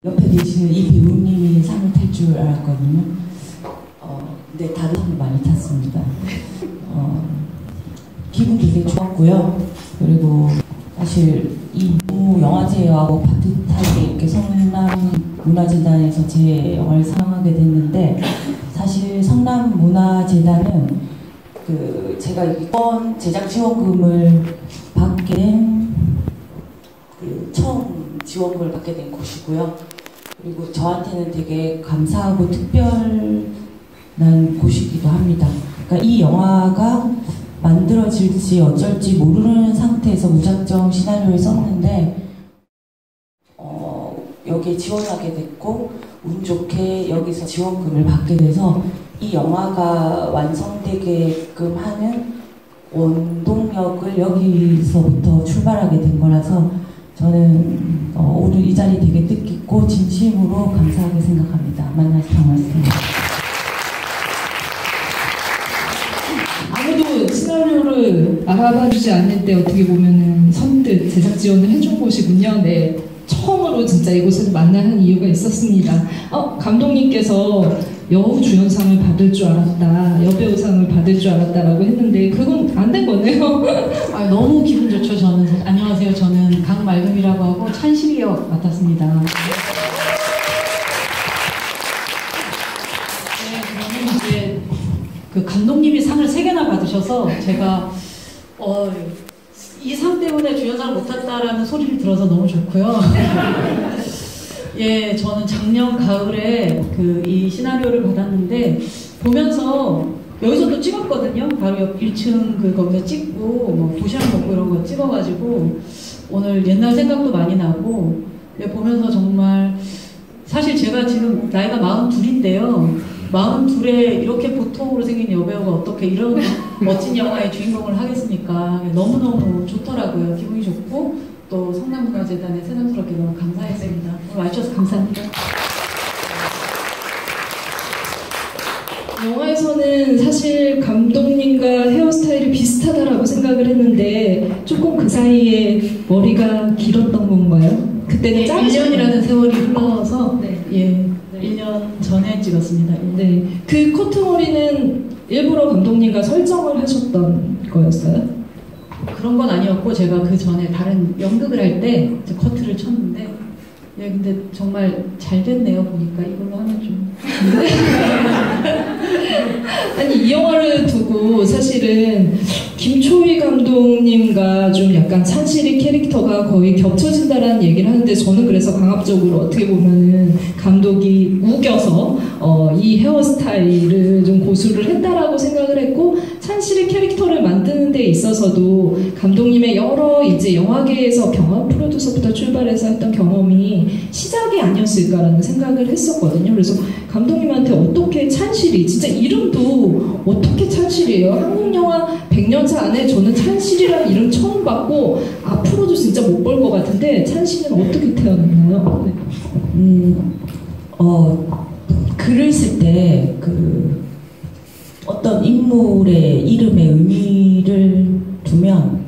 옆에 계시는 이 배우님이 상을 탈 줄 알았거든요. 근데 다른 상을 많이 탔습니다. 기분 되게 좋았고요. 그리고 사실 이 영화제하고 파트타게 이렇게 성남문화재단에서 제 영화를 상하게 됐는데, 사실 성남문화재단은 제가 이번 제작 지원금을 받게 된 처음 지원금을 받게 된 곳이고요. 그리고 저한테는 되게 감사하고 특별한 곳이기도 합니다. 그러니까 이 영화가 만들어질지 어쩔지 모르는 상태에서 무작정 시나리오를 썼는데 여기에 지원하게 됐고, 운 좋게 여기서 지원금을 받게 돼서 이 영화가 완성되게끔 하는 원동력을 여기서부터 출발하게 된 거라서 저는 오늘 이 자리 되게 뜻깊고 진심으로 감사하게 생각합니다. 만나서 반갑습니다. 아무도 시나리오를 알아봐주지 않을 때 어떻게 보면은 선뜻 제작 지원을 해준 곳이군요. 네, 처음으로 진짜 이곳에서 만나는 이유가 있었습니다. 감독님께서 여우 주연상을 받을 줄 알았다, 여배우상을 받을 줄 알았다라고 했는데 그건 안 된 거네요. 너무 기분 좋죠. 저는. 안녕하세요. 저는 강말금이라고 하고 찬실이 역 맡았습니다. 네, 그러면 이제 그 감독님이 상을 3개나 받으셔서 제가 이 상 때문에 주연상을 못 탔다라는 소리를 들어서 너무 좋고요. 예, 저는 작년 가을에 이 시나리오를 받았는데 보면서 여기서도 찍었거든요. 바로 옆 1층 거기서 찍고 뭐 도시락 먹고 이런 거 찍어가지고 오늘 옛날 생각도 많이 나고, 예, 보면서 정말 사실 제가 지금 나이가 42인데요. 42에 이렇게 보통으로 생긴 여배우가 어떻게 이런 멋진 영화의 주인공을 하겠습니까? 너무너무 좋더라고요. 기분이 좋고 또 성남문화재단에 새삼스럽게 너무 감사했습니다. 오늘 와주셔서 감사합니다. 영화에서는 사실 감독님과 헤어스타일이 비슷하다라고 생각을 했는데 조금 그 사이에 머리가 길었던 건가요? 그때는 1년이라는 세월이 흘러서 네. 예, 1년 전에 찍었습니다. 네, 그 커트머리는 일부러 감독님과 설정을 하셨던 거였어요? 그런 건 아니었고, 제가 그 전에 다른 연극을 할 때 커트를 쳤는데, 예, 근데 정말 잘 됐네요. 보니까 이걸로 하면 좀. 아니, 이 영화를 두고 사실은 김초희 감독님과 좀 약간 찬실이 캐릭터가 거의 겹쳐진다라는 얘기를 하는데, 저는 그래서 강압적으로 어떻게 보면은 감독이 우겨서 이 헤어스타일을 좀 고수를 했다라고 생각을 했고, 찬실의 캐릭터를 만드는 데 있어서도 감독님의 여러 이제 영화계에서 경험, 프로듀서부터 출발해서 했던 경험이 시작이 아니었을까라는 생각을 했었거든요. 그래서 감독님한테 어떻게 찬실이, 진짜 이름도 어떻게 찬실이에요? 한국 영화 100년차 안에 저는 찬실이라는 이름 처음 봤고 앞으로도 진짜 못 볼 것 같은데, 찬실은 어떻게 태어났나요? 네. 글을 쓸 때 어떤 인물의 이름에 의미를 두면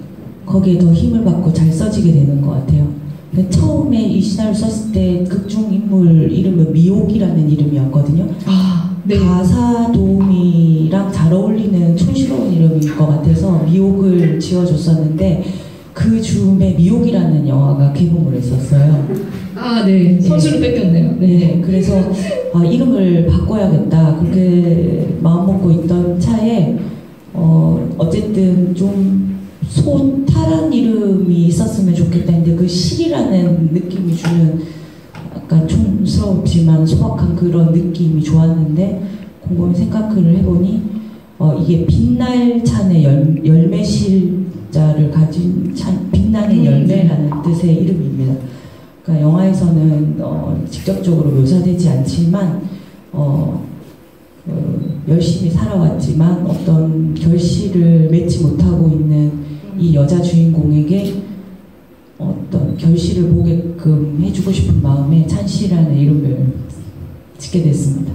거기에 더 힘을 받고 잘 써지게 되는 것 같아요. 처음에 이 시나리오 썼을 때 극중 인물 이름은 미옥이라는 이름이었거든요. 네. 가사 도우미랑 잘 어울리는 촌스러운 이름일 것 같아서 미옥을 지어줬었는데, 그 즈음에 미옥이라는 영화가 개봉을 했었어요. 네. 선수를 뺏겼네요. 네. 그래서 이름을 바꿔야겠다 그렇게 마음먹고 있던 차에 어쨌든 좀 소탈한 이름이 있었으면 좋겠다 했는데, 그 실이라는 느낌이 주는 약간 촌스럽지만 소박한 그런 느낌이 좋았는데, 곰곰이 생각을 해보니 이게 빛날 찬의 열매실자를 가진 빛나는 열매라는 뜻의 이름입니다. 그러니까 영화에서는 직접적으로 묘사되지 않지만 열심히 살아왔지만 어떤 결실을 맺지 못하고 있는 이 여자 주인공에게 어떤 결실을 보게끔 해주고 싶은 마음에 찬실이라는 이름을 짓게 됐습니다.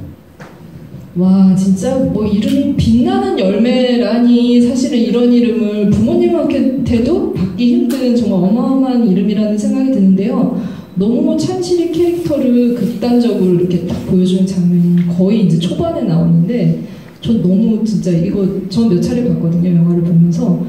와, 진짜 뭐 이름이 빛나는 열매라니, 사실은 이런 이름을 부모님한테도 받기 힘든 정말 어마어마한 이름이라는 생각이 드는데요. 너무 찬실이 캐릭터를 극단적으로 이렇게 딱 보여주는 장면이 거의 이제 초반에 나오는데 전 너무 진짜 이거 전 몇 차례 봤거든요. 영화를 보면서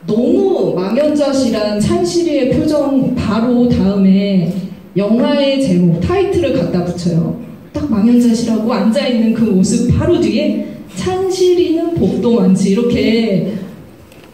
너무 망연자실한 찬실이의 표정 바로 다음에 영화의 제목 타이틀을 갖다 붙여요. 딱 망연자실하고 앉아있는 그 모습 바로 뒤에 찬실이는 복도 많지 이렇게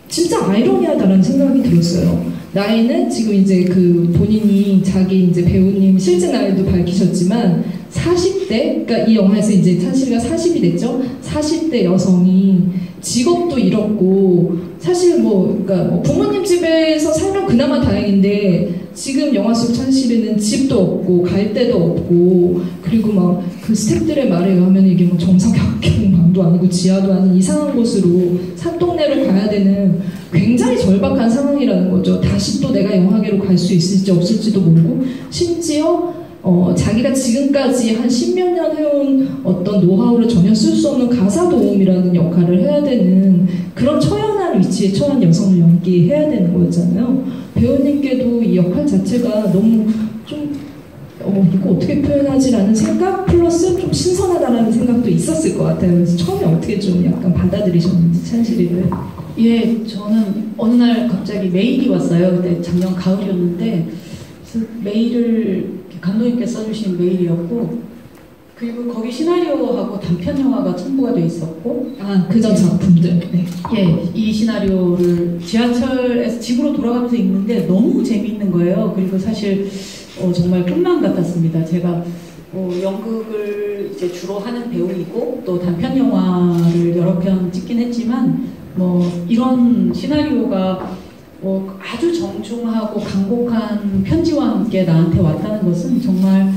진짜 아이러니하다는 생각이 들었어요. 나이는 지금 이제 그 본인이 자기 이제 배우님 실제 나이도 밝히셨지만 40대, 그러니까 이 영화에서 이제 찬실이가 40이 됐죠. 40대 여성이 직업도 잃었고 사실 그러니까 뭐 부모님 집에서 살면 그나마 다행인데 지금 영화 속 찬실이는 집도 없고 갈 데도 없고 그리고 막 그 스태프들의 말에 의하면 이게 뭐 정상적방도 아니고 지하도 아닌 이상한 곳으로 산동네로 가야 되는 굉장히 절박한 상황이라는 거죠. 다시 또 내가 영화계로 갈 수 있을지 없을지도 모르고 심지어 자기가 지금까지 한 10몇 년 해온 어떤 노하우를 전혀 쓸 수 없는 가사 도움이라는 역할을 해야 되는 그런 처연한 위치에 처한 여성을 연기해야 되는 거였잖아요. 배우님께도 이 역할 자체가 너무 좀 이거 어떻게 표현하지라는 생각 플러스 좀 신선하다라는 생각도 있었을 것 같아요. 그래서 처음에 어떻게 좀 약간 받아들이셨는지 찬실이를. 예, 저는 어느 날 갑자기 메일이 왔어요. 그때 작년 가을이었는데 그래서 메일을 감독님께서 써주신 메일이었고 그리고 거기 시나리오하고 단편 영화가 첨부가 돼 있었고 그전 작품들. 네. 예, 이 시나리오를 지하철에서 집으로 돌아가면서 읽는데 너무 재미있는 거예요. 그리고 사실 정말 꿈만 같았습니다. 제가 연극을 이제 주로 하는 배우이고 또 단편 영화를 여러 편 찍긴 했지만 이런 시나리오가 아주 정중하고 간곡한 편지와 함께 나한테 왔다는 것은 정말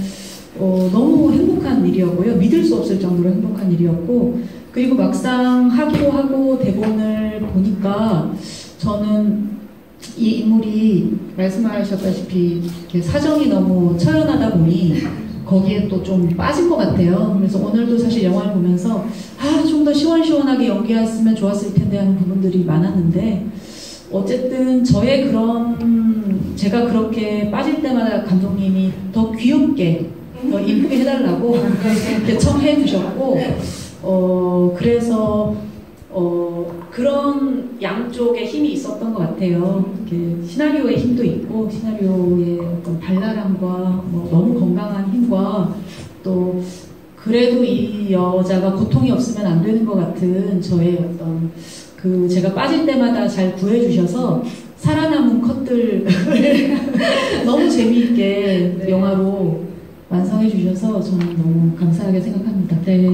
너무 행복한 일이었고요. 믿을 수 없을 정도로 행복한 일이었고 그리고 막상 하기로 하고 대본을 보니까 저는 이 인물이 말씀하셨다시피 사정이 너무 처연하다 보니 거기에 또 좀 빠진 것 같아요. 그래서 오늘도 사실 영화를 보면서 좀 더 시원시원하게 연기했으면 좋았을 텐데 하는 부분들이 많았는데 어쨌든 저의 제가 그렇게 빠질 때마다 감독님이 더 귀엽게 더 이쁘게 해달라고 청해 주셨고 그래서 그런 양쪽의 힘이 있었던 것 같아요. 시나리오의 힘도 있고 시나리오의 어떤 발랄함과 너무 건강한 힘과 또 그래도 이 여자가 고통이 없으면 안 되는 것 같은 저의 어떤 제가 빠질 때마다 잘 구해주셔서 살아남은 컷들 너무 재미있게 영화로 완성해 주셔서 저는 너무 감사하게 생각합니다. 네.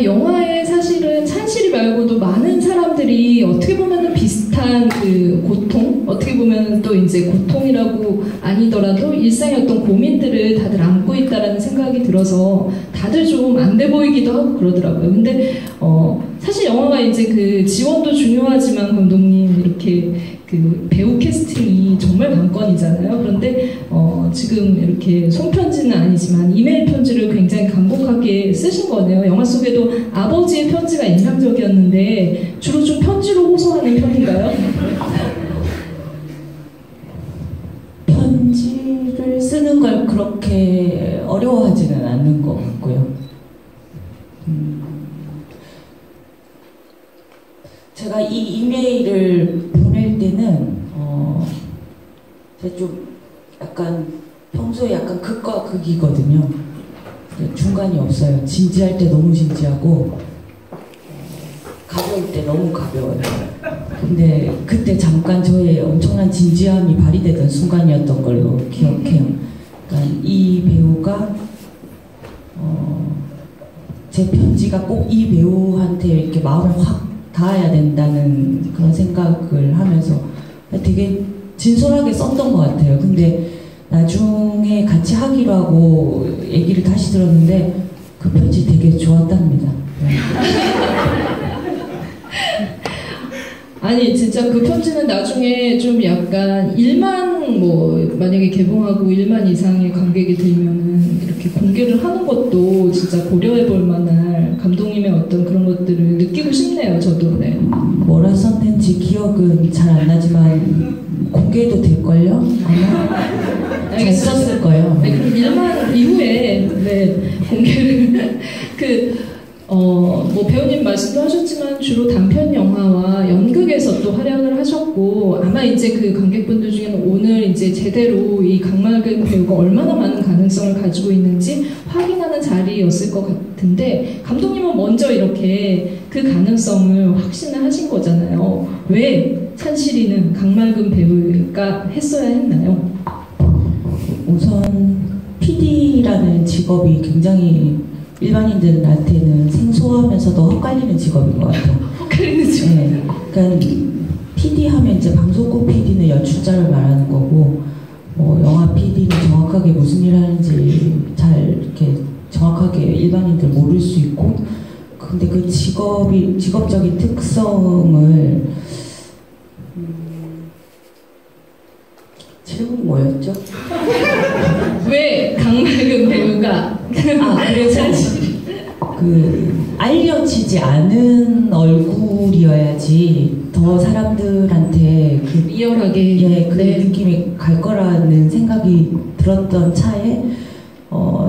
영화에 사실은 찬실이 말고도 많은 사람들이 어떻게 보면은 비슷한 그 고통, 어떻게 보면 또 이제 고통이라고 아니더라도 일상의 어떤 고민들을 다들 안고 있다라는 생각이 들어서 다들 좀 안 돼 보이기도 하고 그러더라고요. 근데 사실 영화가 이제 그 지원도 중요하지만 감독님 이렇게 그 배우 캐스팅이 정말 관건이잖아요. 그런데 지금 이렇게 손편지는 아니지만 이메일 편지를 굉장히 간곡하게 쓰신 거네요. 영화 속에도 아버지의 편지가 인상적이었는데 주로 좀 편지로 호소하는 편인가요? 편지를 쓰는 걸 그렇게 어려워하지는 않는 것 같고요. 제가 이 이메일을 보낼 때는 제가 좀 약간 평소에 약간 극과 극이거든요. 중간이 없어요. 진지할 때 너무 진지하고 가벼울 때 너무 가벼워요. 근데 그때 잠깐 저의 엄청난 진지함이 발휘되던 순간이었던 걸로 기억해요. 그러니까 이 배우가 제 편지가 꼭 이 배우한테 이렇게 마음을 확 닿아야 된다는 그런 생각을 하면서 되게 진솔하게 썼던 것 같아요. 근데 나중에 같이 하기로 하고 얘기를 다시 들었는데 그 편지 되게 좋았답니다. 아니 진짜 그 편지는 나중에 좀 약간 1만 만약에 개봉하고 1만 이상의 관객이 들면은 이렇게 공개를 하는 것도 진짜 고려해 볼 만한 감독님의 어떤 그런 것들을 느끼고 싶네요. 저도. 네. 뭐라 썼는지 기억은 잘 안 나지만 공개해도 될걸요? 아마 잘 알겠습니다. 썼을 거예요. 네, 그럼 일만 이후에 네, 공개를 뭐 배우님 말씀도 하셨지만 주로 단편 영화와 연극에서 또 활약을 하셨고 아마 이제 그 관객분들 중에는 오늘 이제 제대로 이 강맑은 배우가 얼마나 많은 가능성을 가지고 있는지 확인하는 자리였을 것 같은데 감독님은 먼저 이렇게 그 가능성을 확신을 하신 거잖아요. 왜 찬실이는 강맑은 배우가 했어야 했나요? 우선 PD라는 직업이 굉장히 일반인들한테는 생소하면서도 헛갈리는 직업인 것 같아요. 헛갈리는 직업. 네, 그러니까 PD 하면 이제 방송국 PD는 연출자를 말하는 거고, 영화 PD는 정확하게 무슨 일 하는지 잘 이렇게 정확하게 일반인들 모를 수 있고, 근데 그 직업적인 특성을 질문이 뭐였죠? 왜 강맑은 배우가 그래서 알려지지 않은 얼굴이어야지 더 사람들한테 리얼하게 그 느낌이 갈 거라는 생각이 들었던 차에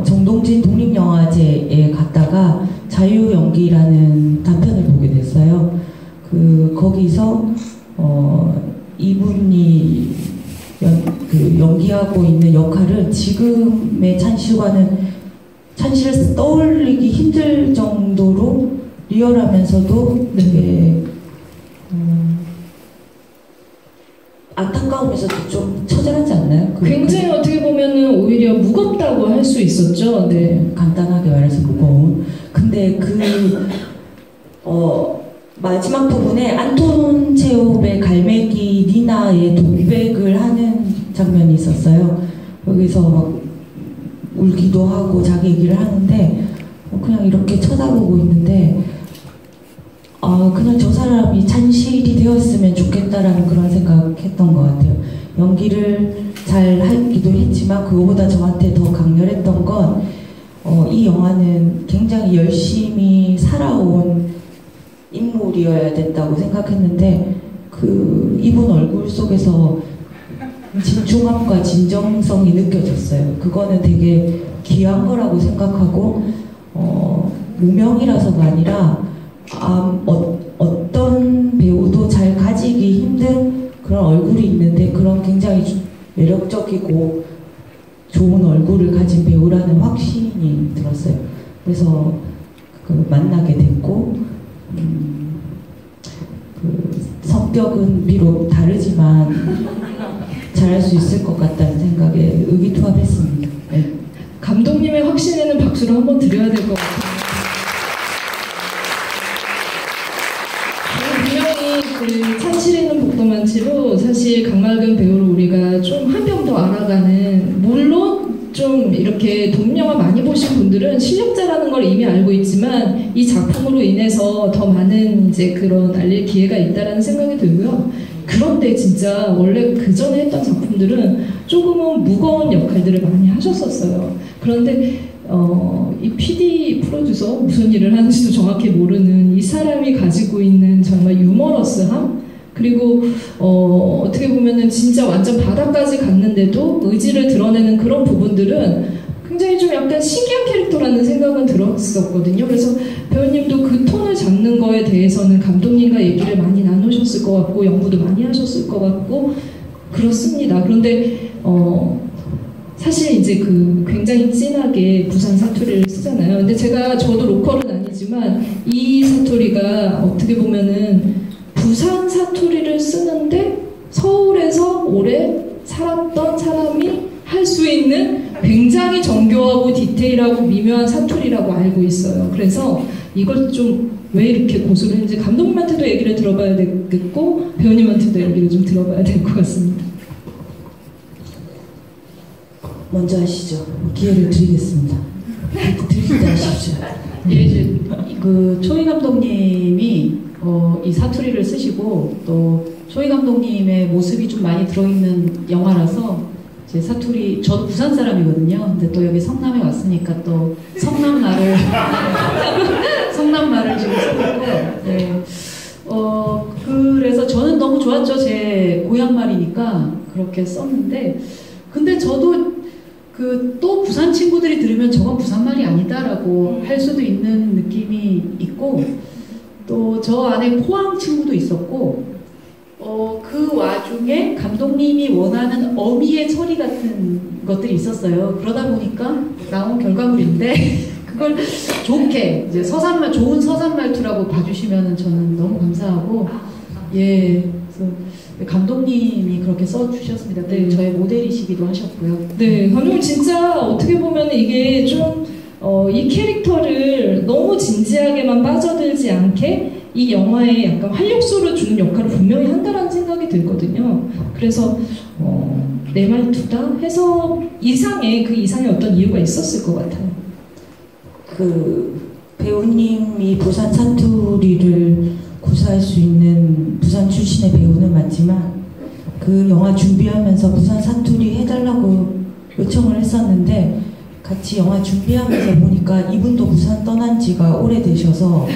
정동진 독립영화제에 갔다가 자유연기라는 단편을 보게 됐어요. 거기서 이분이 연기하고 있는 역할은 지금의 찬실을 떠올리기 힘들 정도로 리얼하면서도 되게 안타까우면서도 좀 처절하지 않나요? 굉장히 어떻게 보면은 오히려 무겁다고 할 수 있었죠. 네. 간단하게 말해서 무거운. 근데 마지막 부분에 안톤 체홉의 갈매기 니나의 독백을 하는 장면이 있었어요. 여기서 막 울기도 하고 자기 얘기를 하는데 그냥 이렇게 쳐다보고 있는데 그냥 저 사람이 찬실이 되었으면 좋겠다라는 그런 생각했던 것 같아요. 연기를 잘 하기도 했지만 그거보다 저한테 더 강렬했던 건 이 영화는 굉장히 열심히 살아온 인물이어야 된다고 생각했는데 이분 얼굴 속에서 진중함과 진정성이 느껴졌어요. 그거는 되게 귀한 거라고 생각하고 무명이라서가 아니라 어떤 배우도 잘 가지기 힘든 그런 얼굴이 있는데 그런 굉장히 매력적이고 좋은 얼굴을 가진 배우라는 확신이 들었어요. 그래서 만나게 됐고 성격은 비록 다르지만 잘할 수 있을 것 같다는 생각에 의기투합했습니다. 네. 감독님의 확신에는 박수를 한번 드려야 될 것 같아요. 분명히 찬실이는 복도만치로 사실 강맑은 배우를 우리가 좀 한 뼘 더 알아가는, 물론 좀 이렇게 독립영화 많이 보신 분들은 실력자라는 걸 이미 알고 있지만 이 작품으로 인해서 더 많은 이제 그런 알릴 기회가 있다라는 생각이 들고요. 그런데 진짜 원래 그 전에 했던 작품들은 조금은 무거운 역할들을 많이 하셨었어요. 그런데 이 PD 프로듀서 무슨 일을 하는지도 정확히 모르는 이 사람이 가지고 있는 정말 유머러스함, 그리고 어떻게 보면은 진짜 완전 바닥까지 갔는데도 의지를 드러내는 그런 부분들은 굉장히 좀 약간 신기한 캐릭터라는 생각은 들었었거든요. 그래서 배우님도 그 톤을 잡는 거에 대해서는 감독님과 얘기를 많이 나누셨을 것 같고 연구도 많이 하셨을 것 같고 그렇습니다. 그런데 사실 이제 굉장히 진하게 부산 사투리를 쓰잖아요. 근데 저도 로컬은 아니지만 이 사투리가 어떻게 보면은 부산 사투리를 쓰는데 서울에서 오래 살았던 사람이 할 수 있는 굉장히 정교하고 디테일하고 미묘한 사투리라고 알고 있어요. 그래서 이걸 좀 왜 이렇게 고수를 했는지 감독님한테도 얘기를 들어봐야 되겠고 배우님한테도 얘기를 좀 들어봐야 될 것 같습니다. 먼저 하시죠. 기회를 드리겠습니다. 드리게 하십시오. 이제 초이 감독님이 이 사투리를 쓰시고 또 초이 감독님의 모습이 좀 많이 들어있는 영화라서 제 사투리, 저도 부산 사람이거든요. 근데 또 여기 성남에 왔으니까 또 성남 말을 지금 써봤고, 네. 그래서 저는 너무 좋았죠. 제 고향말이니까 그렇게 썼는데, 근데 저도 또 부산 친구들이 들으면 저건 부산말이 아니다라고 할 수도 있는 느낌이 있고, 또 저 안에 포항 친구도 있었고, 그 와중에 감독님이 원하는 어미의 처리 같은 것들이 있었어요. 그러다 보니까 나온 결과물인데 그걸 좋게 이제 좋은 서산 말투라고 봐주시면 저는 너무 감사하고, 예, 그래서 감독님이 그렇게 써주셨습니다. 네. 저의 모델이시기도 하셨고요. 네, 감독님 진짜 어떻게 보면 이게 좀 이 캐릭터를 너무 진지하게만 빠져들지 않게 이 영화에 약간 활력소를 주는 역할을 분명히 한다라는 생각이 들거든요. 그래서 내 말투다 해서 그 이상의 어떤 이유가 있었을 것 같아요. 그 배우님이 부산 사투리를 구사할 수 있는 부산 출신의 배우는 맞지만 그 영화 준비하면서 부산 사투리 해달라고 요청을 했었는데 같이 영화 준비하면서 보니까 이분도 부산 떠난 지가 오래되셔서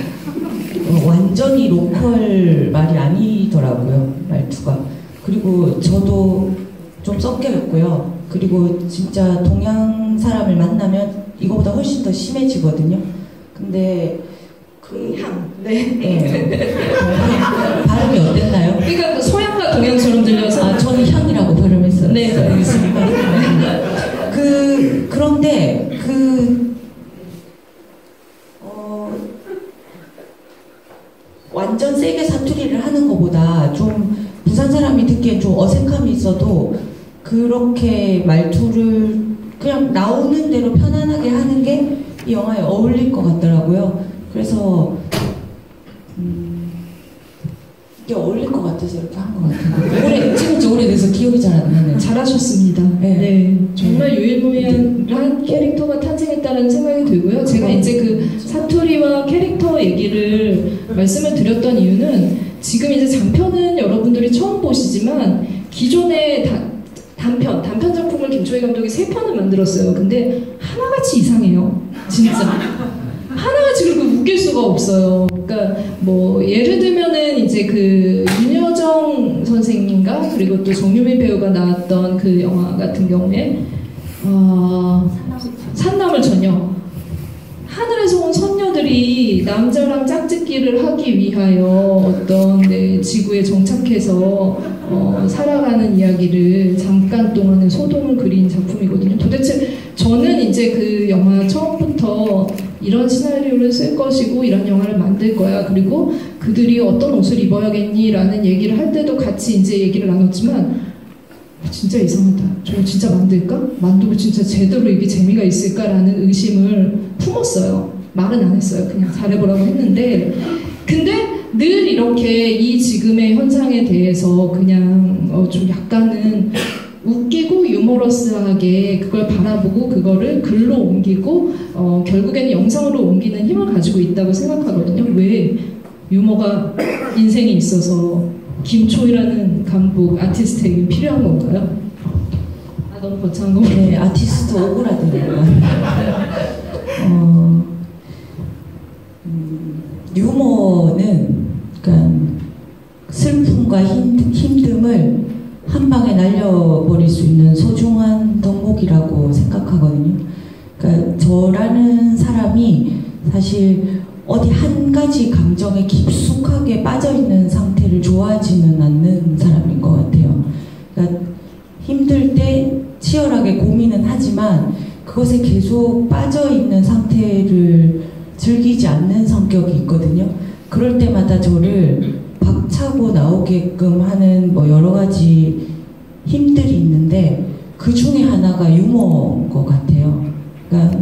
완전히 로컬 말이 아니더라고요, 말투가. 그리고 저도 좀 섞여있고요. 그리고 진짜 동양 사람을 만나면 이거보다 훨씬 더 심해지거든요. 근데 네. 발음이 어땠나요? 그러니까 서양과 동양처럼 들려서 저는 향이라고 발음했어요. 네. 그런데 완전 세게 사투리를 하는 것보다 좀 부산 사람이 듣기엔 좀 어색함이 있어도 그렇게 말투를 그냥 나오는 대로 편안하게 하는 게 이 영화에 어울릴 것 같더라고요. 그래서 이게 어울릴 것 같아서 이렇게 한 것 같아요. 찍은 지 오래돼서 기억이 잘 안 나네요. 잘하셨습니다. 네. 정말 유일무이한 캐릭터가 탄생했다는 생각이 들고요. 제가 이제 그 사투리와 캐릭터 얘기를 말씀을 드렸던 이유는 지금 이제 장편은 여러분들이 처음 보시지만 기존의 단편 작품을 김초희 감독이 3편을 만들었어요. 근데 하나같이 이상해요. 진짜. 하나같이 그렇게 웃길 수가 없어요. 그러니까 뭐 예를 들면은 이제 그 윤여정 선생님과 그리고 또 정유민 배우가 나왔던 그 영화 같은 경우에 산나물 전혀 하늘에서 온 선녀들이 남자랑 짝짓기를 하기 위하여 어떤 지구에 정착해서 살아가는 이야기를 잠깐 동안의 소동을 그린 작품이거든요. 도대체 저는 이제 그 영화 처음부터 이런 시나리오를 쓸 것이고 이런 영화를 만들 거야. 그리고 그들이 어떤 옷을 입어야겠니? 라는 얘기를 할 때도 같이 이제 얘기를 나눴지만 진짜 이상하다. 저거 진짜 만들까? 만들고 진짜 제대로 이게 재미가 있을까라는 의심을 품었어요. 말은 안 했어요. 그냥 잘해보라고 했는데 근데 늘 이렇게 이 지금의 현상에 대해서 그냥 좀 약간은 웃기고 유머러스하게 그걸 바라보고 그거를 글로 옮기고 결국에는 영상으로 옮기는 힘을 가지고 있다고 생각하거든요. 왜 유머가 인생에 있어서 김초희라는 감독 아티스트에게 필요한 건가요? 너무 거창한 거. 네, 아티스트 오그라들어요. 유머는 그러니까 슬픔과 힘듦을 한 방에 날려버릴 수 있는 소중한 덕목이라고 생각하거든요. 그러니까 저라는 사람이 사실 어디 한 가지 감정에 깊숙하게 빠져있는 상태를 좋아하지는 않는 사람인 것 같아요. 그러니까 힘들 때 치열하게 고민은 하지만 그것에 계속 빠져있는 상태를 즐기지 않는 성격이 있거든요. 그럴 때마다 저를 박차고 나오게끔 하는 뭐 여러 가지 힘들이 있는데 그 중에 하나가 유머인 것 같아요. 그러니까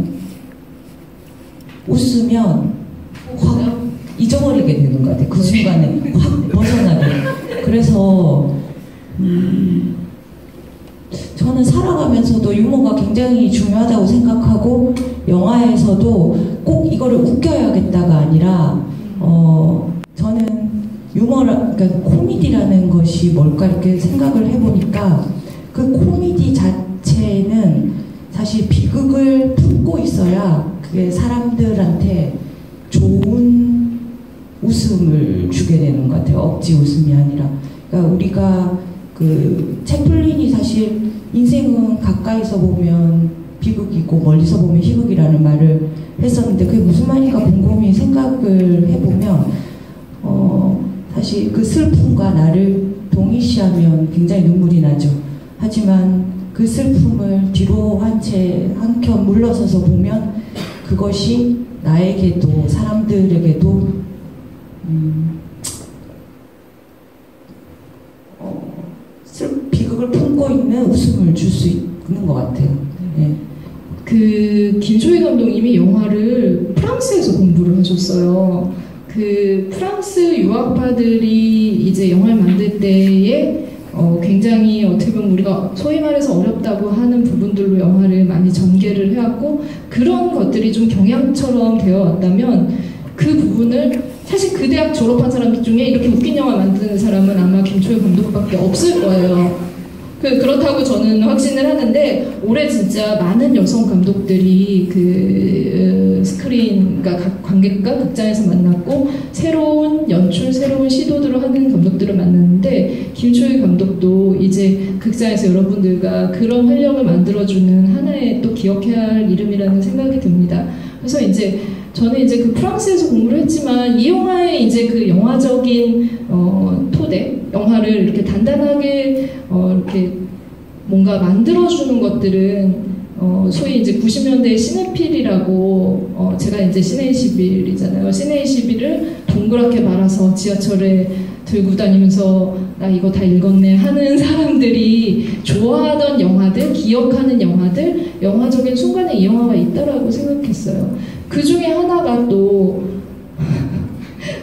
웃으면 확 잊어버리게 되는 것 같아요. 그 순간에 확 벗어나게. 그래서 저는 살아가면서도 유머가 굉장히 중요하다고 생각하고 영화에서도 꼭 이거를 웃겨야겠다가 아니라 저는 그러니까 코미디라는 것이 뭘까 이렇게 생각을 해보니까 그 코미디 자체는 사실 비극을 품고 있어야 그게 사람들한테 좋은 웃음을 주게 되는 것 같아요. 억지 웃음이 아니라. 그러니까 우리가 그 채플린이 사실 인생은 가까이서 보면 비극이고 멀리서 보면 희극이라는 말을 했었는데 그게 무슨 말인가 곰곰이 생각을 해보면 사실 그 슬픔과 나를 동일시하면 굉장히 눈물이 나죠. 하지만 그 슬픔을 뒤로 한 채 한켠 물러서서 보면 그것이 나에게도 사람들에게도 비극을 품고 있는 웃음을 줄 수 있는 것 같아요. 네. 그 김초희 감독님이 영화를 프랑스에서 공부를 하셨어요. 그 프랑스 유학파들이 이제 영화를 만들 때에 굉장히 어떻게 보면 우리가 소위 말해서 어렵다고 하는 부분들로 영화를 많이 전개를 해왔고 그런 것들이 좀 경향처럼 되어 왔다면 그 부분을 사실 그 대학 졸업한 사람 중에 이렇게 웃긴 영화 만드는 사람은 아마 김초희 감독밖에 없을 거예요. 그렇다고 저는 확신을 하는데 올해 진짜 많은 여성 감독들이 그 스크린, 그러니까 관객과 극장에서 만났고 새로운 연출, 새로운 시도들을 하는 감독들을 만났는데 김초희 감독도 이제 극장에서 여러분들과 그런 활력을 만들어주는 하나의 또 기억해야 할 이름이라는 생각이 듭니다. 그래서 이제 저는 이제 그 프랑스에서 공부를 했지만 이 영화의 이제 그 영화적인 토대, 영화를 이렇게 단단하게 이렇게 뭔가 만들어주는 것들은 소위 이제 90년대 시네필이라고 제가 이제 시네21이잖아요. 시네21을 동그랗게 말아서 지하철에 들고 다니면서 나 이거 다 읽었네 하는 사람들이 좋아하던 영화들, 기억하는 영화들, 영화적인 순간에 이 영화가 있다라고 생각했어요. 그 중에 하나가 또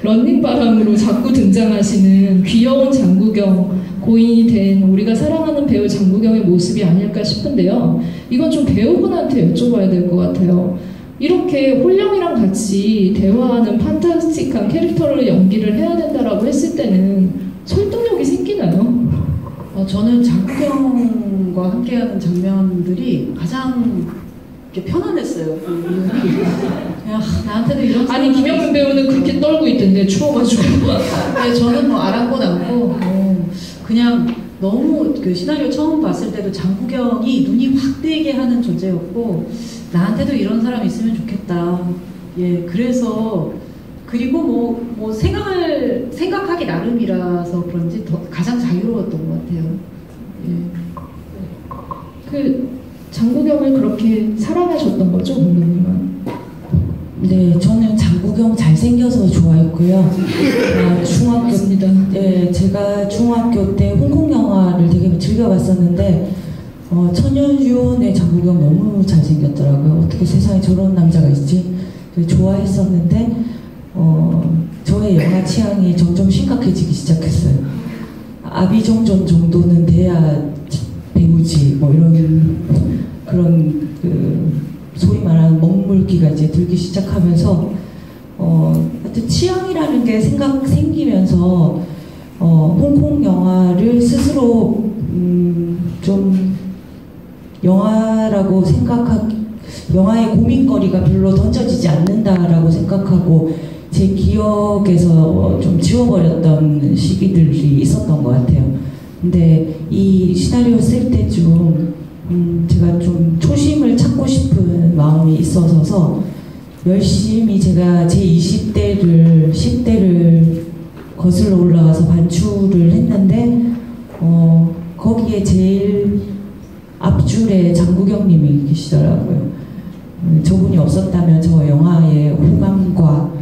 런닝바람으로 자꾸 등장하시는 귀여운 장국영, 고인이 된 우리가 사랑하는 배우 장국영의 모습이 아닐까 싶은데요. 이건 좀 배우분한테 여쭤봐야 될 것 같아요. 이렇게 홀령이랑 같이 대화하는 판타스틱한 캐릭터를 연기를 해야 된다라고 했을 때는 설득력이 생기나요? 저는 장국영과 함께하는 장면들이 가장 편안했어요. 그냥 나한테도 이런 아니 김영민 배우는 그렇게 떨고 있던데 추워가지고. 네, 저는 뭐 아랑곳 않고 그냥 너무 그 시나리오 처음 봤을 때도 장국영이 눈이 확 띄게 하는 존재였고 나한테도 이런 사람이 있으면 좋겠다. 예, 그래서 그리고 뭐 생각하기 나름이라서 그런지 더 가장 자유로웠던 것 같아요. 예. 그 장국영을 그렇게 사랑하셨던 거죠, 감독님은? 네, 저는 장국영 잘생겨서 좋아했고요. 맞습니다. 네, 제가 중학교 때 홍콩 영화를 되게 즐겨봤었는데 천연유언의 장국영 너무 잘생겼더라고요. 어떻게 세상에 저런 남자가 있지? 좋아했었는데 저의 영화 취향이 점점 심각해지기 시작했어요. 아비정전 정도는 돼야 배우지 뭐 이런 그런 소위 말하는 먹물기가 이제 들기 시작하면서 하여튼 취향이라는 게 생기면서 홍콩 영화를 스스로 좀 영화라고 영화의 고민거리가 별로 던져지지 않는다라고 생각하고 제 기억에서 좀 지워버렸던 시기들이 있었던 것 같아요. 근데 이 시나리오 쓸 때쯤 제가 좀 초심을 찾고 싶은 마음이 있어서 열심히 제가 제 10대를 거슬러 올라가서 반출을 했는데 거기에 제일 앞줄에 장국영님이 계시더라고요. 저분이 없었다면 저 영화의 호감과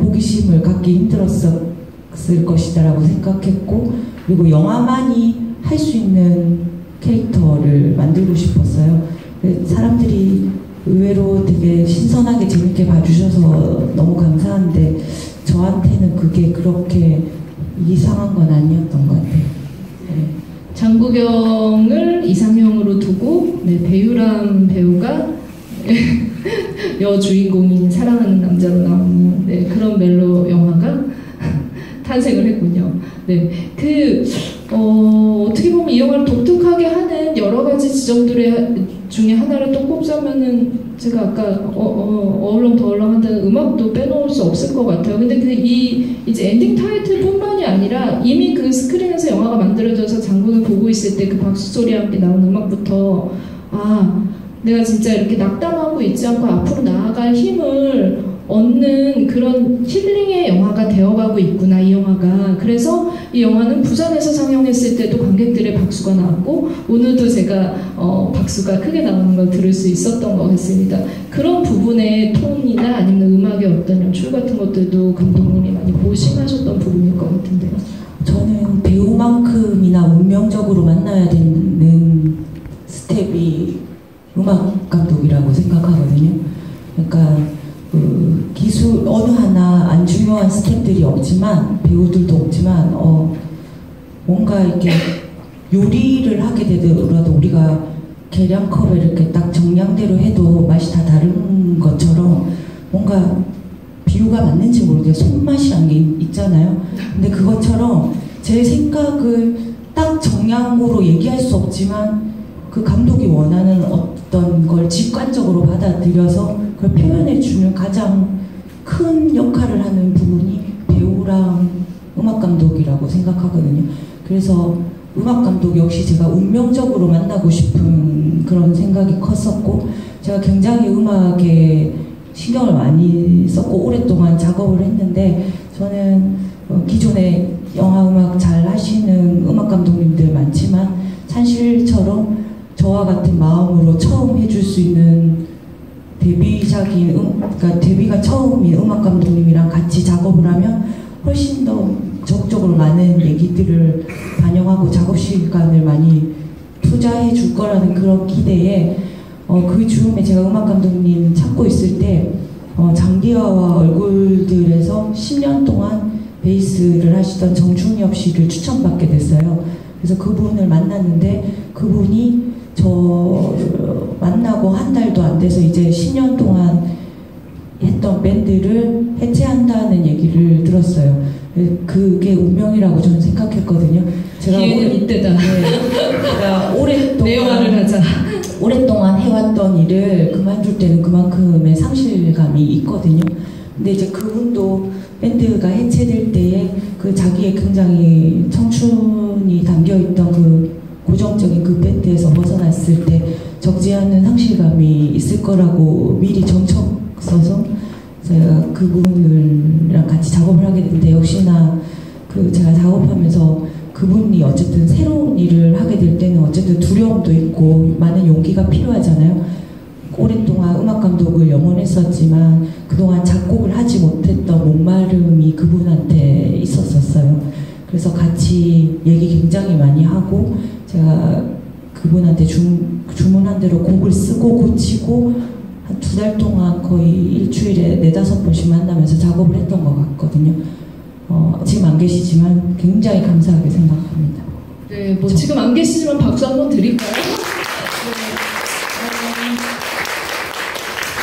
호기심을 갖기 힘들었을 것이다라고 생각했고 그리고 영화만이 할 수 있는 캐릭터를 만들고 싶었어요. 사람들이 의외로 되게 신선하게 재밌게 봐주셔서 너무 감사한데 저한테는 그게 그렇게 이상한 건 아니었던 것 같아요. 네. 장국영을 이상형으로 두고 배유람 배우가 여주인공인 사랑하는 남자로 나오는 그런 멜로 영화가 탄생을 했군요. 네, 어떻게 보면 이 영화를 독특하게 하는 여러 가지 지점들의 중에 하나를 또 꼽자면은 제가 아까 어울렁더울렁 한다는 음악도 빼놓을 수 없을 것 같아요. 근데 이제 엔딩 타이틀뿐만이 아니라 이미 그 스크린에서 영화가 만들어져서 장군을 보고 있을 때 그 박수 소리와 함께 나오는 음악부터 내가 진짜 이렇게 낙담하고 있지 않고 앞으로 나아갈 힘을 얻는 그런 힐링의 영화가 되어가고 있구나, 이 영화가. 그래서 이 영화는 부산에서 상영했을 때도 관객들의 박수가 나왔고 오늘도 제가 박수가 크게 나오는 걸 들을 수 있었던 것 같습니다. 그런 부분의 톤이나 아니면 음악의 어떤 연출 같은 것들도 감독님이 많이 고심하셨던 부분일 것 같은데요. 저는 배우만큼이나 운명적으로 만나야 되는 스텝이 음악 감독이라고 생각하거든요. 그러니까 기술 어느 하나 안 중요한 스텝들이 없지만 배우들도 없지만 뭔가 이렇게 요리를 하게 되더라도 우리가 계량컵에 이렇게 딱 정량대로 해도 맛이 다 다른 것처럼 뭔가 비유가 맞는지 모르겠어요. 손맛이란 게 있잖아요. 근데 그것처럼 제 생각을 딱 정량으로 얘기할 수 없지만 그 감독이 원하는 어떤 걸 직관적으로 받아들여서 그걸 표현해주는 가장 큰 역할을 하는 부분이 배우랑 음악감독이라고 생각하거든요. 그래서 음악감독 역시 제가 운명적으로 만나고 싶은 그런 생각이 컸었고 제가 굉장히 음악에 신경을 많이 썼고 오랫동안 작업을 했는데 저는 기존에 영화 음악 잘 하시는 음악감독님들 많지만 찬실처럼 저와 같은 마음으로 처음 해줄 수 있는 데뷔작인 그러니까 데뷔가 처음인 음악 감독님이랑 같이 작업을 하면 훨씬 더 적극적으로 많은 얘기들을 반영하고 작업 시간을 많이 투자해 줄 거라는 그런 기대에 그 즈음에 제가 음악 감독님 찾고 있을 때 장기화와 얼굴들에서 10년 동안 베이스를 하시던 정중엽 씨를 추천받게 됐어요. 그래서 그분을 만났는데 그분이 저 만나고 한 달도 안 돼서 이제 10년 동안 했던 밴드를 해체한다는 얘기를 들었어요. 그게 운명이라고 저는 생각했거든요. 기회는 이때다. 제가 내용화를 하자. 오랫동안 해왔던 일을 그만둘 때는 그만큼의 상실감이 있거든요. 근데 이제 그분도 밴드가 해체될 때에 그 자기의 굉장히 청춘이 담겨있던 그 고정적인 그 밴드에서 벗어났을 때 적지 않은 상실감이 있을 거라고 미리 정적 써서 제가 그분이랑 같이 작업을 하게 됐는데 역시나 제가 작업하면서 그분이 어쨌든 새로운 일을 하게 될 때는 어쨌든 두려움도 있고 많은 용기가 필요하잖아요. 오랫동안 음악감독을 영원했었지만 그동안 작곡을 하지 못했던 목마름이 그분한테 있었어요. 그래서 같이 얘기 굉장히 많이 하고 제가 그분한테 주문한 대로 곡을 쓰고 고치고 한 2달 동안 거의 일주일에 4-5번씩 만나면서 작업을 했던 것 같거든요. 지금 안 계시지만 굉장히 감사하게 생각합니다. 네, 지금 안 계시지만 박수 한번 드릴까요?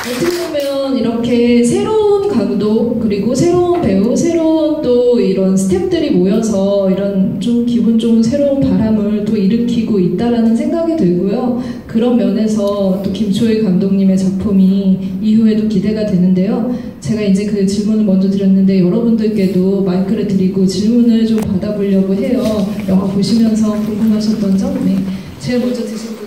어떻게 보면 이렇게 새로운 감독 그리고 새로운 배우 새로운 또 이런 스태프들이 모여서 이런 좀 기분 좋은 새로운 바람을 또 일으키고 있다라는 생각이 들고요. 그런 면에서 또 김초희 감독님의 작품이 이후에도 기대가 되는데요. 제가 이제 그 질문을 먼저 드렸는데 여러분들께도 마이크를 드리고 질문을 좀 받아보려고 해요. 영화 보시면서 궁금하셨던 점? 네. 제일 먼저 드신 분.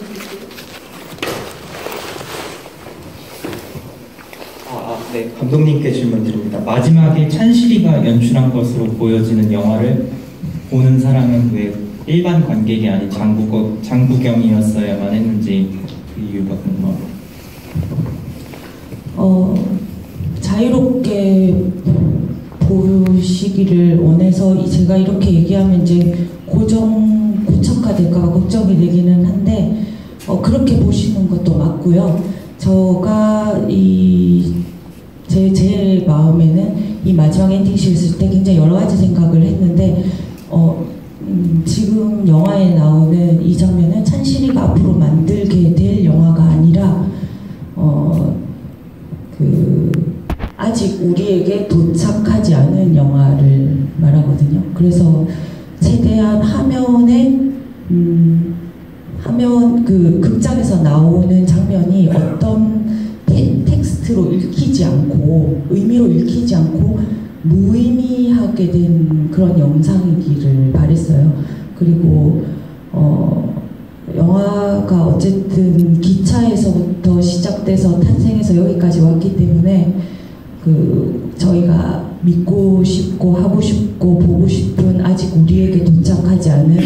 네, 감독님께 질문 드립니다. 마지막에 찬실이가 연출한 것으로 보여지는 영화를 보는 사람은 왜 일반 관객이 아닌 장국영이었어야만 했는지 그 이유가 궁금합니다. 자유롭게 보시기를 원해서 제가 이렇게 얘기하면 이제 고정화될까 걱정이 되기는 한데 그렇게 보시는 것도 맞고요. 제가 제 마음에는 이 마지막 엔딩 쓸 때 굉장히 여러 가지 생각을 했는데 지금 영화에 나오는 이 장면은 찬실이가 앞으로 만들게 될 영화가 아니라 아직 우리에게 도착하지 않은 영화를 말하거든요. 그래서 최대한 화면 그 극장에서 나오는 장면이 어떤 텍스트로 읽히지 않고 의미로 읽히지 않고 무의미하게 된 그런 영상이기를 바랬어요. 그리고 영화가 어쨌든 기차에서부터 시작돼서 탄생해서 여기까지 왔기 때문에 그 저희가 믿고 싶고 하고 싶고 보고 싶은 아직 우리에게 도착하지 않은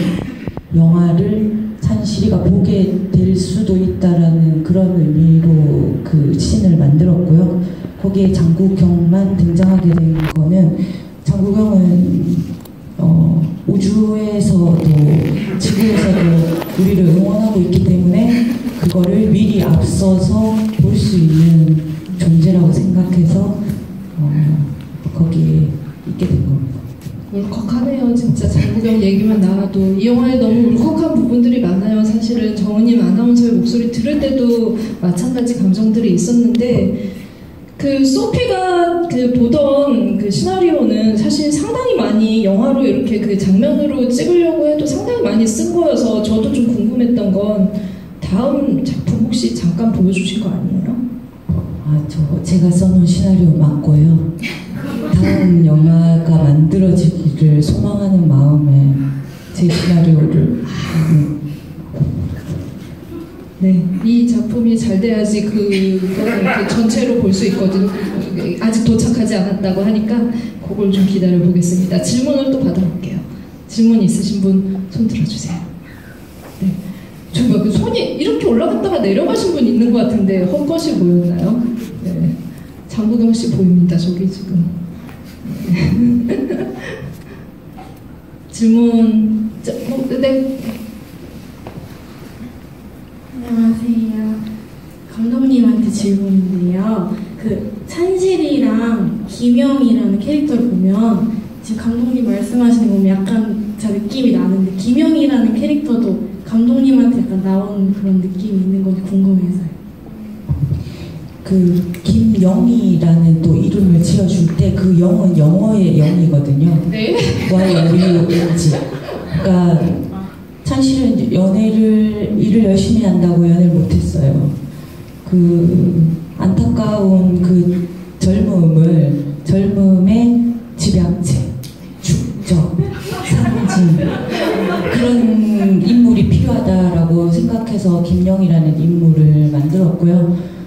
영화를 찬실이가 보게 될 수도 있다라는 그런 의미로 그 씬을 만들었고요. 거기에 장국영만 등장하게 된 거는 장국영은 우주에서도 지구에서도 우리를 응원하고 있기 때문에 그거를 미리 앞서서 볼 수 있는 존재라고 생각해서 거기에 있게 된 겁니다. 울컥하네요. 진짜 장국영 얘기만 나와도 이 영화에 너무 울컥한 부분들이 많아요. 사실은 정은님 아나운서의 목소리 들을 때도 마찬가지 감정들이 있었는데 그 소피가 그 보던 그 시나리오는 사실 상당히 많이 영화로 이렇게 그 장면으로 찍으려고 해도 상당히 많이 쓴 거여서 저도 좀 궁금했던 건 다음 작품 혹시 잠깐 보여주실 거 아니에요? 제가 써놓은 시나리오 맞고요. 다음 영화가 만들어지기를 소망하는 마음에 제 시나리오를 네, 이 작품이 잘 돼야지 그 전체로 볼 수 있거든요. 아직 도착하지 않았다고 하니까 그걸 좀 기다려 보겠습니다. 질문을 또 받아볼게요. 질문 있으신 분 손 들어주세요. 네, 정말 그 손이 이렇게 올라갔다가 내려가신 분 있는 것 같은데 헛것이 보였나요? 네, 장국영 씨 보입니다. 저기 지금. 네. 질문, 네. 안녕하세요. 감독님한테 질문인데요. 그 찬실이랑 김영이라는 캐릭터를 보면 지금 감독님 말씀하시는 거 보면 약간 제 느낌이 나는데 김영이라는 캐릭터도 감독님한테 약간 나온 그런 느낌이 있는 건지 궁금해서요. 그 김영이라는 또 이름을 지어줄 때 그 영은 영어의 영이거든요. 네. YOUNG. 그러니까 찬실은 일을 열심히 한다고 연애를 못했어요. 그 안타까운 그 젊음의 집약체, 축적, 상징 그런 인물이 필요하다라고 생각해서 김영이라는 인물을 만들었고요.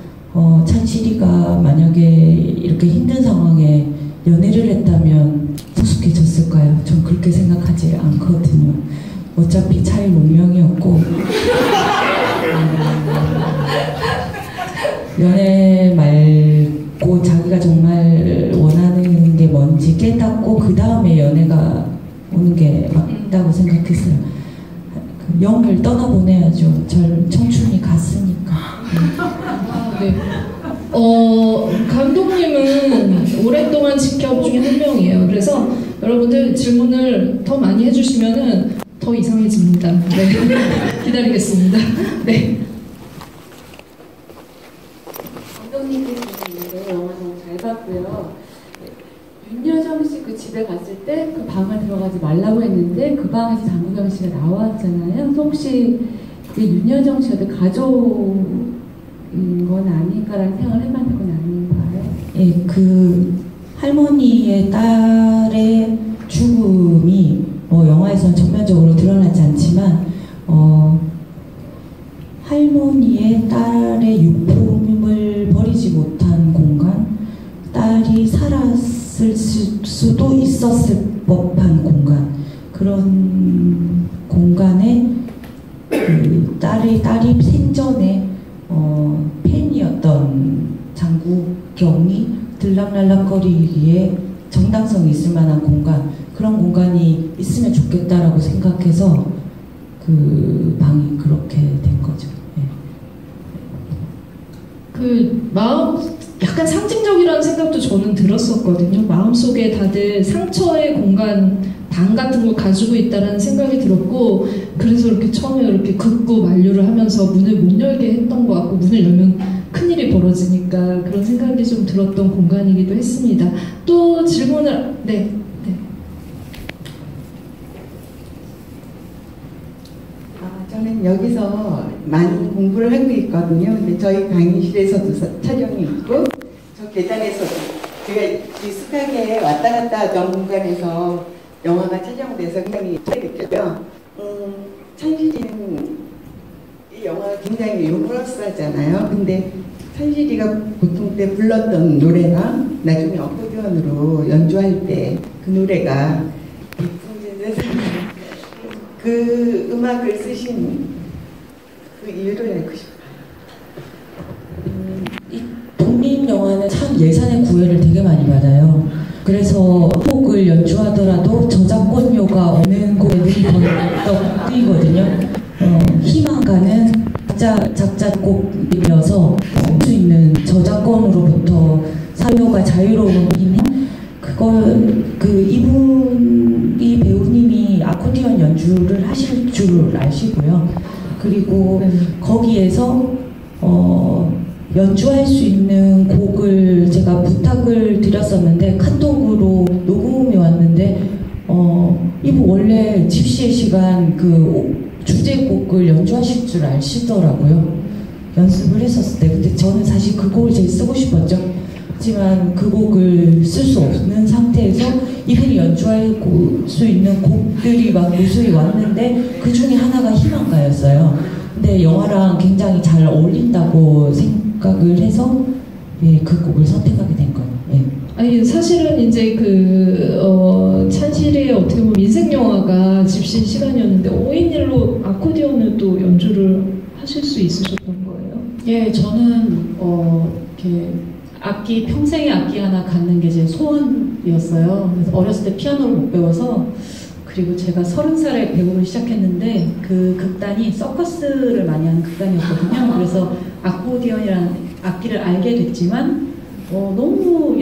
찬실이가 만약에 이렇게 힘든 상황에 연애를 했다면 성숙해졌을까요? 전 그렇게 생각하지 않거든요. 어차피 차이 운명이었고 연애 말고 자기가 정말 원하는 게 뭔지 깨닫고 그 다음에 연애가 오는 게 맞다고 생각했어요. 그 영을 떠나보내야죠. 청춘이 갔으니까. 네. 감독님은 오랫동안 지켜본 중에 한 명이에요. 그래서 여러분들 질문을 더 많이 해주시면은 더 이상해집니다. 네. 기다리겠습니다. 네. 감독님께서 있는데 영화 너무 잘 봤고요. 윤여정 씨 그 집에 갔을 때 그 방을 들어가지 말라고 했는데 그 방에서 장국영 씨가 나왔잖아요. 그래서 혹시 그게 윤여정 씨가 가족인 건 아닐까라는 생각을 해봤는데 그건 아닌가요? 예, 그 할머니의 딸의 죽음이 영화에서는 전면적으로 드러나지 않지만 할머니의 딸의 유품을 버리지 못한 공간, 딸이 살았을 수도 있었을 법한 공간, 그런 공간에 그 딸이 생전에 팬이었던 장국영이 들락날락거리기에 정당성이 있을 만한 공간, 그런 공간이 있으면 좋겠다라고 생각해서 그 방이 그렇게 된 거죠. 네. 그 마음 약간 상징적이라는 생각도 저는 들었었거든요. 마음속에 다들 상처의 공간, 방 같은 걸 가지고 있다라는 생각이 들었고, 그래서 이렇게 처음에 이렇게 긋고 만류를 하면서 문을 못 열게 했던 것 같고, 문을 열면 큰일이 벌어지니까 그런 생각이 좀 들었던 공간이기도 했습니다. 또 질문을 네. 저 저는 여기서 많이 공부를 하고 있거든요. 근데 저희 강의실에서도 촬영이 있고, 저 계단에서도 제가 익숙하게 왔다 갔다 하던 공간에서 영화가 촬영돼서 굉장히 느껴요. 찬실이는 이 영화가 굉장히 유머러스하잖아요. 근데 찬실이가 보통 때 불렀던 노래나 나중에 어코디언으로 연주할 때 그 노래가 이풍진 세상에 그 음악을 쓰신 그 이유를 알고 싶어요. 이 독립 영화는 참 예산의 구애를 되게 많이 받아요. 그래서 곡을 연주하더라도 저작권료가 없는 곡들이 더 뜨이거든요. 희망가는 작자곡이어서 할 수 있는 저작권으로부터 사유가 자유로운 곡이네. 이분이 배우님이 아코디언 연주를 하실 줄 아시고요. 그리고 거기에서 연주할 수 있는 곡을 제가 부탁을 드렸었는데 카톡으로 녹음이 왔는데 이분 원래 집시의 시간 그 주제곡을 연주하실 줄 아시더라고요. 연습을 했었을 때. 근데 저는 사실 그 곡을 제일 쓰고 싶었죠. 하지만 그 곡을 쓸 수 없는 상태에서 이분이 연주할 수 있는 곡들이 막 무수히 왔는데 그 중에 하나가 희망가였어요. 근데 영화랑 굉장히 잘 어울린다고 생각을 해서 그 곡을 선택하게 된 거예요. 예. 아니 사실은 이제 찬실의 어떻게 보면 인생 영화가 집시 시간이었는데 5인1로 아코디언을 또 연주를 하실 수 있으셨던 거예요? 예, 저는 이렇게 평생의 악기 하나 갖는 게 제 소원이었어요. 그래서 어렸을 때 피아노를 못 배워서, 그리고 제가 30살에 배우를 시작했는데 그 극단이 서커스를 많이 하는 극단이었거든요. 그래서 아코디언이라는 악기를 알게 됐지만 너무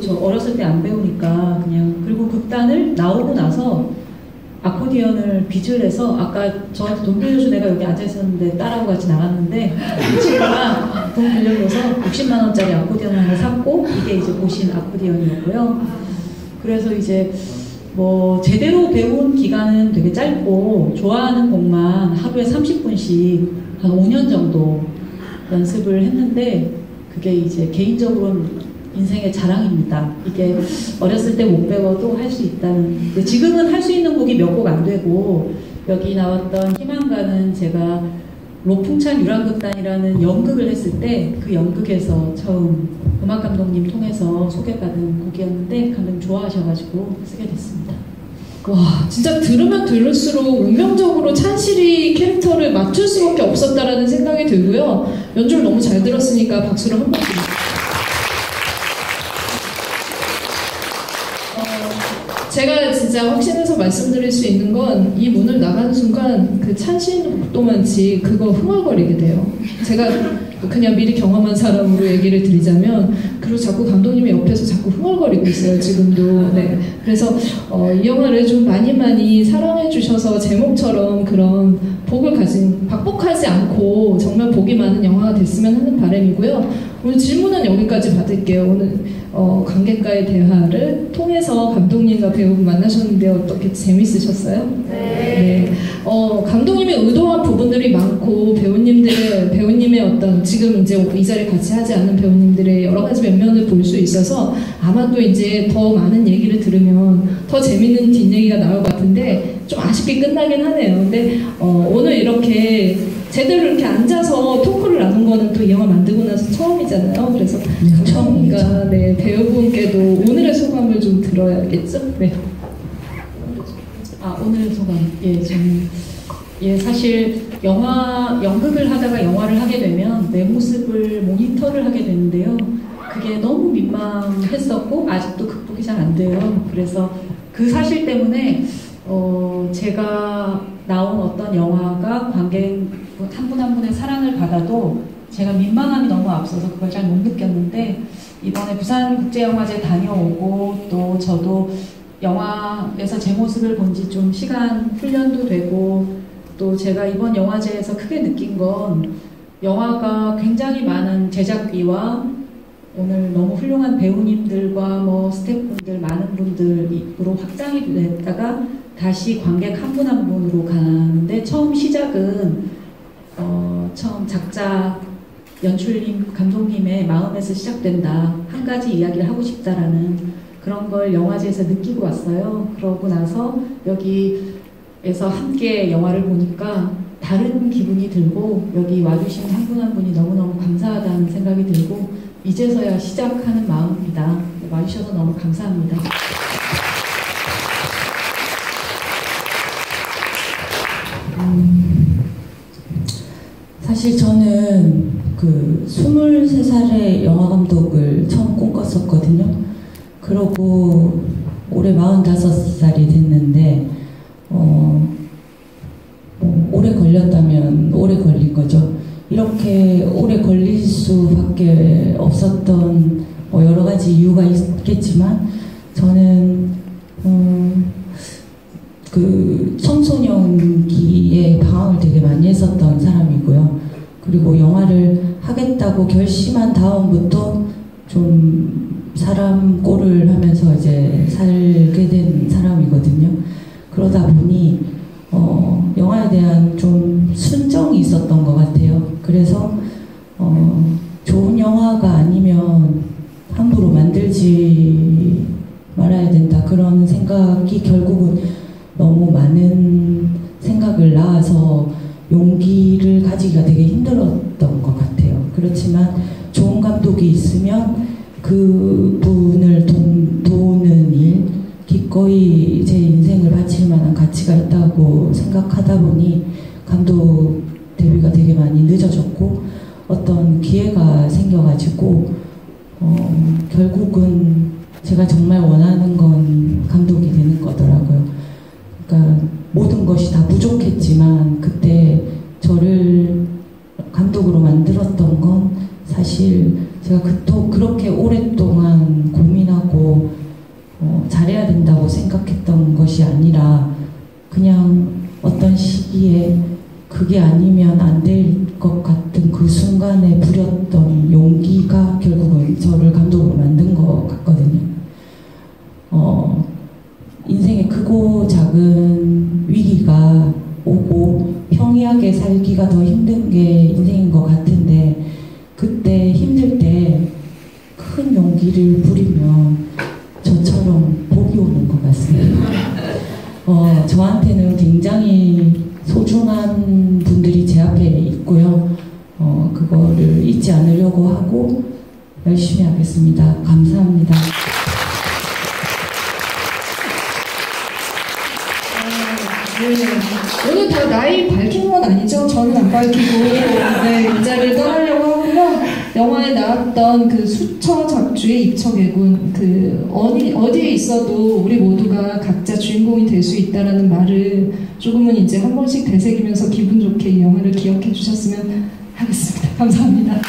저 어렸을 때 안 배우니까 그냥, 그리고 극단을 나오고 나서 아코디언을 빚을 내서, 아까 저한테 돈 빌려줘 내가 여기 앉아있었는데 딸하고 같이 나갔는데 그 친구가 돈 빌려줘서 60만 원짜리 아코디언을 하나 샀고, 이게 이제 보신 아코디언이었고요. 그래서 이제 제대로 배운 기간은 되게 짧고, 좋아하는 곡만 하루에 30분씩 한 5년 정도 연습을 했는데, 그게 이제 개인적으로는 인생의 자랑입니다. 이게 어렸을 때 못 배워도 할 수 있다는. 근데 지금은 할 수 있는 곡이 몇 곡 안 되고, 여기 나왔던 희망가는 제가 로풍찬 유랑극단이라는 연극을 했을 때 그 연극에서 처음 음악 감독님 통해서 소개받은 곡이었는데 감독님 좋아하셔가지고 쓰게 됐습니다. 와, 진짜 들으면 들을수록 운명적으로 찬실이 캐릭터를 맞출 수밖에 없었다라는 생각이 들고요. 연주를 너무 잘 들었으니까 박수를 한번 드립니다. 제가 진짜 확신해서 말씀드릴 수 있는 건, 이 문을 나가는 순간 그 찬신독도만치 그거 흥얼거리게 돼요. 제가 그냥 미리 경험한 사람으로 얘기를 드리자면, 그리고 자꾸 감독님이 옆에서 자꾸 흥얼거리고 있어요, 지금도. 네. 그래서 이 영화를 좀 많이 사랑해 주셔서 제목처럼 그런 박복하지 않고 정말 복이 많은 영화가 됐으면 하는 바람이고요. 오늘 질문은 여기까지 받을게요. 오늘 관객과의 대화를 통해서 감독님과 배우분 만나셨는데 어떻게 재밌으셨어요? 네. 감독님이 의도한 부분들이 많고, 배우님의 어떤 지금 이제 이 자리에 같이 하지 않는 배우님들의 여러 가지 면면을 볼 수 있어서, 아마 또 이제 더 많은 얘기를 들으면 더 재밌는 뒷얘기가 나올 것 같은데 좀 아쉽게 끝나긴 하네요. 근데 오늘 이렇게 제대로 이렇게 앉아서 토크를 나눈 거는 또 이 영화 만들고 나서 처음이잖아요. 그래서 감독님과 배우분께도 오늘의 소감을 좀 들어야겠죠? 네. 오늘의 소감. 저는 사실 연극을 하다가 영화를 하게 되면 내 모습을 모니터를 하게 되는데요. 그게 너무 민망했었고 아직도 극복이 잘 안 돼요. 그래서 그 사실 때문에 제가 나온 어떤 영화가 관객 한 분 한 분의 사랑을 받아도 제가 민망함이 너무 앞서서 그걸 잘 못 느꼈는데, 이번에 부산국제영화제 다녀오고 또 저도 영화에서 제 모습을 본 지 좀 시간 훈련도 되고, 또 제가 이번 영화제에서 크게 느낀 건 영화가 굉장히 많은 제작비와 오늘 너무 훌륭한 배우님들과 스태프분들 많은 분들로 확장이 됐다가 다시 관객 한 분 한 분으로 가는데 처음 시작은 처음 작자 연출님, 감독님의 마음에서 시작된다. 한 가지 이야기를 하고 싶다라는 그런 걸 영화제에서 느끼고 왔어요. 그러고 나서 여기에서 함께 영화를 보니까 다른 기분이 들고 여기 와주신 한 분 한 분이 너무너무 감사하다는 생각이 들고 이제서야 시작하는 마음입니다. 와주셔서 너무 감사합니다. 사실 저는 그 23살에 영화 감독을 처음 꿈꿨었거든요. 그러고 올해 45살이 됐는데 오래 걸렸다면 오래 걸린 거죠. 이렇게 오래 걸릴 수밖에 없었던 여러 가지 이유가 있겠지만 저는 그 청소년기에 방황을 되게 많이 했었던 사람이고요. 그리고 영화를 하겠다고 결심한 다음부터 좀 사람 꼴을 하면서 이제 살게 된 사람이거든요. 그러다 보니 영화에 대한 좀 순정이 있었던 것 같아요. 그래서 좋은 영화가 아니면 함부로 만들지 말아야 된다 그런 생각이 결국은 너무 많은 생각을 낳아서 용기를 가지기가 되게 힘들었던 것 같아요. 그렇지만 좋은 감독이 있으면 그 분을 도우는 일, 기꺼이 제 인생을 바칠 만한 가치가 있다고 생각하다 보니 감독 데뷔가 되게 많이 늦어졌고 어떤 기회가 생겨가지고 결국은 제가 정말 원하는 건 감독이 되는 거더라고요. 그러니까 모든 것이 다 부족했지만 그때 저를 감독으로 만들었던 건 사실 제가 그렇게 오랫동안 고민하고 잘해야 된다고 생각했던 것이 아니라 그냥 어떤 시기에 그게 아니면 안 될 것 같은 그 순간에 부렸던 용기가 결국은 저를 감독으로 만든 것 같거든요. 인생에 크고 작은 위기가 오고 평이하게 살기가 더 힘든 게 인생인 것 같은데 그때 힘들 때 큰 용기를 부리면 저처럼 복이 오는 것 같습니다. 저한테는 굉장히 소중한 분들이 제 앞에 있고요. 그거를 잊지 않으려고 하고 열심히 하겠습니다. 감사합니다. 네. 오늘 다 나이 밝힌 건 아니죠? 저는 안 밝히고 이 자리를 떠나려고 하고요. 영화에 나왔던 그 수처 작주의 입처개군 어디에 있어도 우리 모두가 각자 주인공이 될 수 있다라는 말을 조금은 이제 한 번씩 되새기면서 기분 좋게 이 영화를 기억해 주셨으면 하겠습니다. 감사합니다.